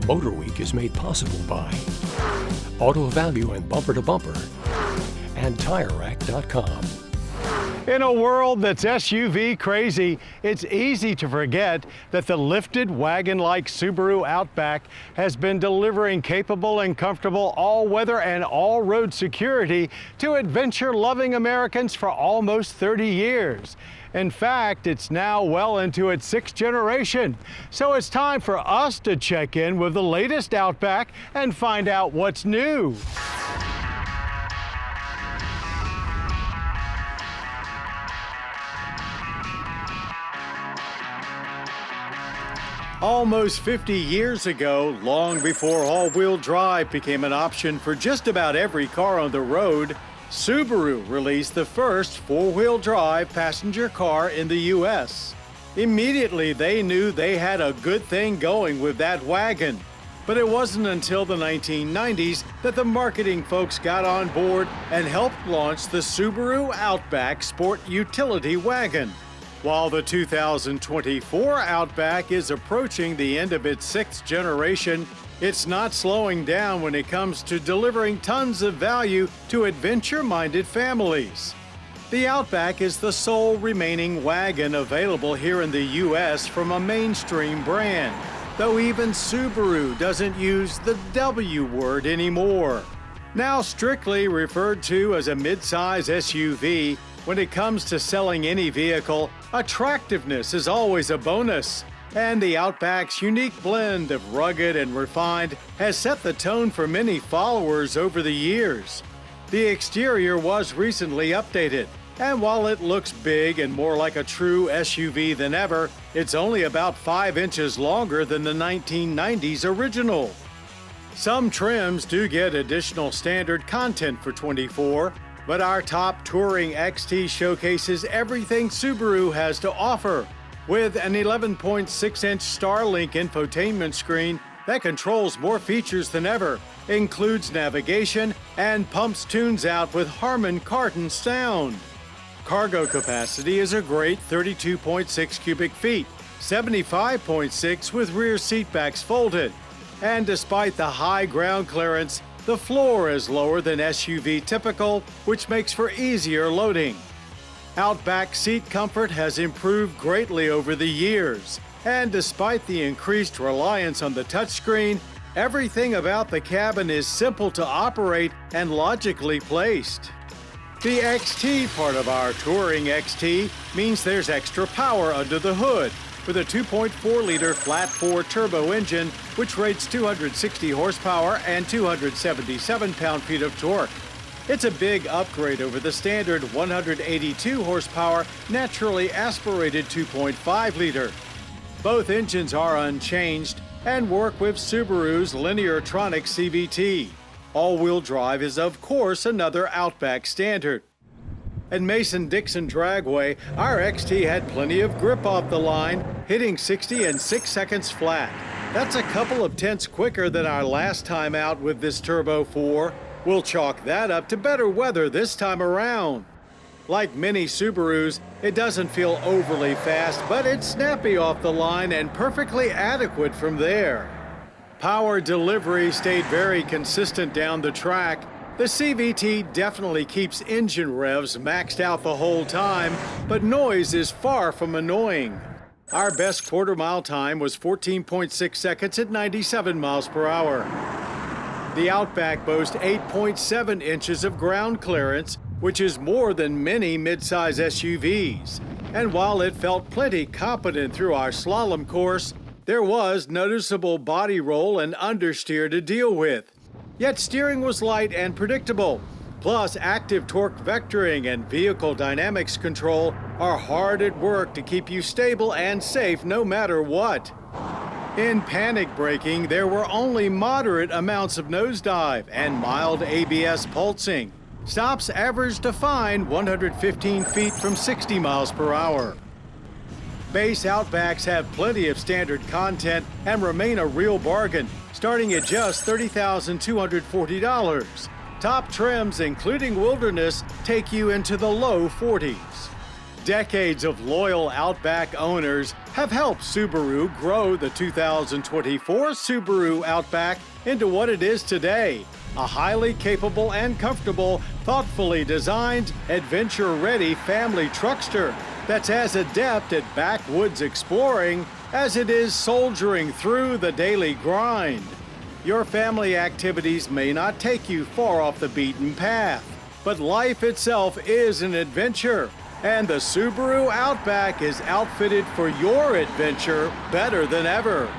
MotorWeek is made possible by Auto Value and Bumper to Bumper and TireRack.com. In a world that's SUV crazy, it's easy to forget that the lifted wagon-like Subaru Outback has been delivering capable and comfortable all-weather and all-road security to adventure-loving Americans for almost 30 years. In fact, it's now well into its 6th generation. So it's time for us to check in with the latest Outback and find out what's new. Almost 50 years ago, long before all-wheel drive became an option for just about every car on the road, Subaru released the first four-wheel drive passenger car in the U.S. Immediately, they knew they had a good thing going with that wagon. But it wasn't until the 1990s that the marketing folks got on board and helped launch the Subaru Outback Sport Utility Wagon. While the 2024 Outback is approaching the end of its 6th generation, it's not slowing down when it comes to delivering tons of value to adventure-minded families. The Outback is the sole remaining wagon available here in the U.S. from a mainstream brand, though even Subaru doesn't use the W word anymore. Now strictly referred to as a mid-size SUV, when it comes to selling any vehicle, attractiveness is always a bonus. And the Outback's unique blend of rugged and refined has set the tone for many followers over the years. The exterior was recently updated, and while it looks big and more like a true SUV than ever, it's only about 5 inches longer than the 1990s original. Some trims do get additional standard content for 24, but our top touring XT showcases everything Subaru has to offer, with an 11.6-inch Starlink infotainment screen that controls more features than ever, includes navigation, and pumps tunes out with Harman Kardon sound. Cargo capacity is a great 32.6 cubic feet, 75.6 with rear seatbacks folded. And despite the high ground clearance, the floor is lower than SUV typical, which makes for easier loading. Outback seat comfort has improved greatly over the years, and despite the increased reliance on the touchscreen, everything about the cabin is simple to operate and logically placed. The XT part of our touring XT means there's extra power under the hood, with a 2.4-liter flat-4 turbo engine, which rates 260 horsepower and 277 pound-feet of torque. It's a big upgrade over the standard 182 horsepower, naturally aspirated 2.5-liter. Both engines are unchanged and work with Subaru's Lineartronic CVT. All-wheel drive is, of course, another Outback standard. At Mason-Dixon Dragway, our XT had plenty of grip off the line, hitting 60 in 6 seconds flat. That's a couple of tenths quicker than our last time out with this Turbo 4. We'll chalk that up to better weather this time around. Like many Subarus, it doesn't feel overly fast, but it's snappy off the line and perfectly adequate from there. Power delivery stayed very consistent down the track. The CVT definitely keeps engine revs maxed out the whole time, but noise is far from annoying. Our best quarter-mile time was 14.6 seconds at 97 miles per hour. The Outback boasts 8.7 inches of ground clearance, which is more than many mid-size SUVs. And while it felt plenty competent through our slalom course, there was noticeable body roll and understeer to deal with. Yet steering was light and predictable. Plus, active torque vectoring and vehicle dynamics control are hard at work to keep you stable and safe no matter what. In panic braking, there were only moderate amounts of nosedive and mild ABS pulsing. Stops averaged a fine 115 feet from 60 miles per hour. Base Outbacks have plenty of standard content and remain a real bargain, starting at just $30,240. Top trims, including Wilderness, take you into the low 40s. Decades of loyal Outback owners have helped Subaru grow the 2024 Subaru Outback into what it is today. A highly capable and comfortable, thoughtfully designed, adventure-ready family truckster that's as adept at backwoods exploring as it is soldiering through the daily grind. Your family activities may not take you far off the beaten path, but life itself is an adventure, and the Subaru Outback is outfitted for your adventure better than ever.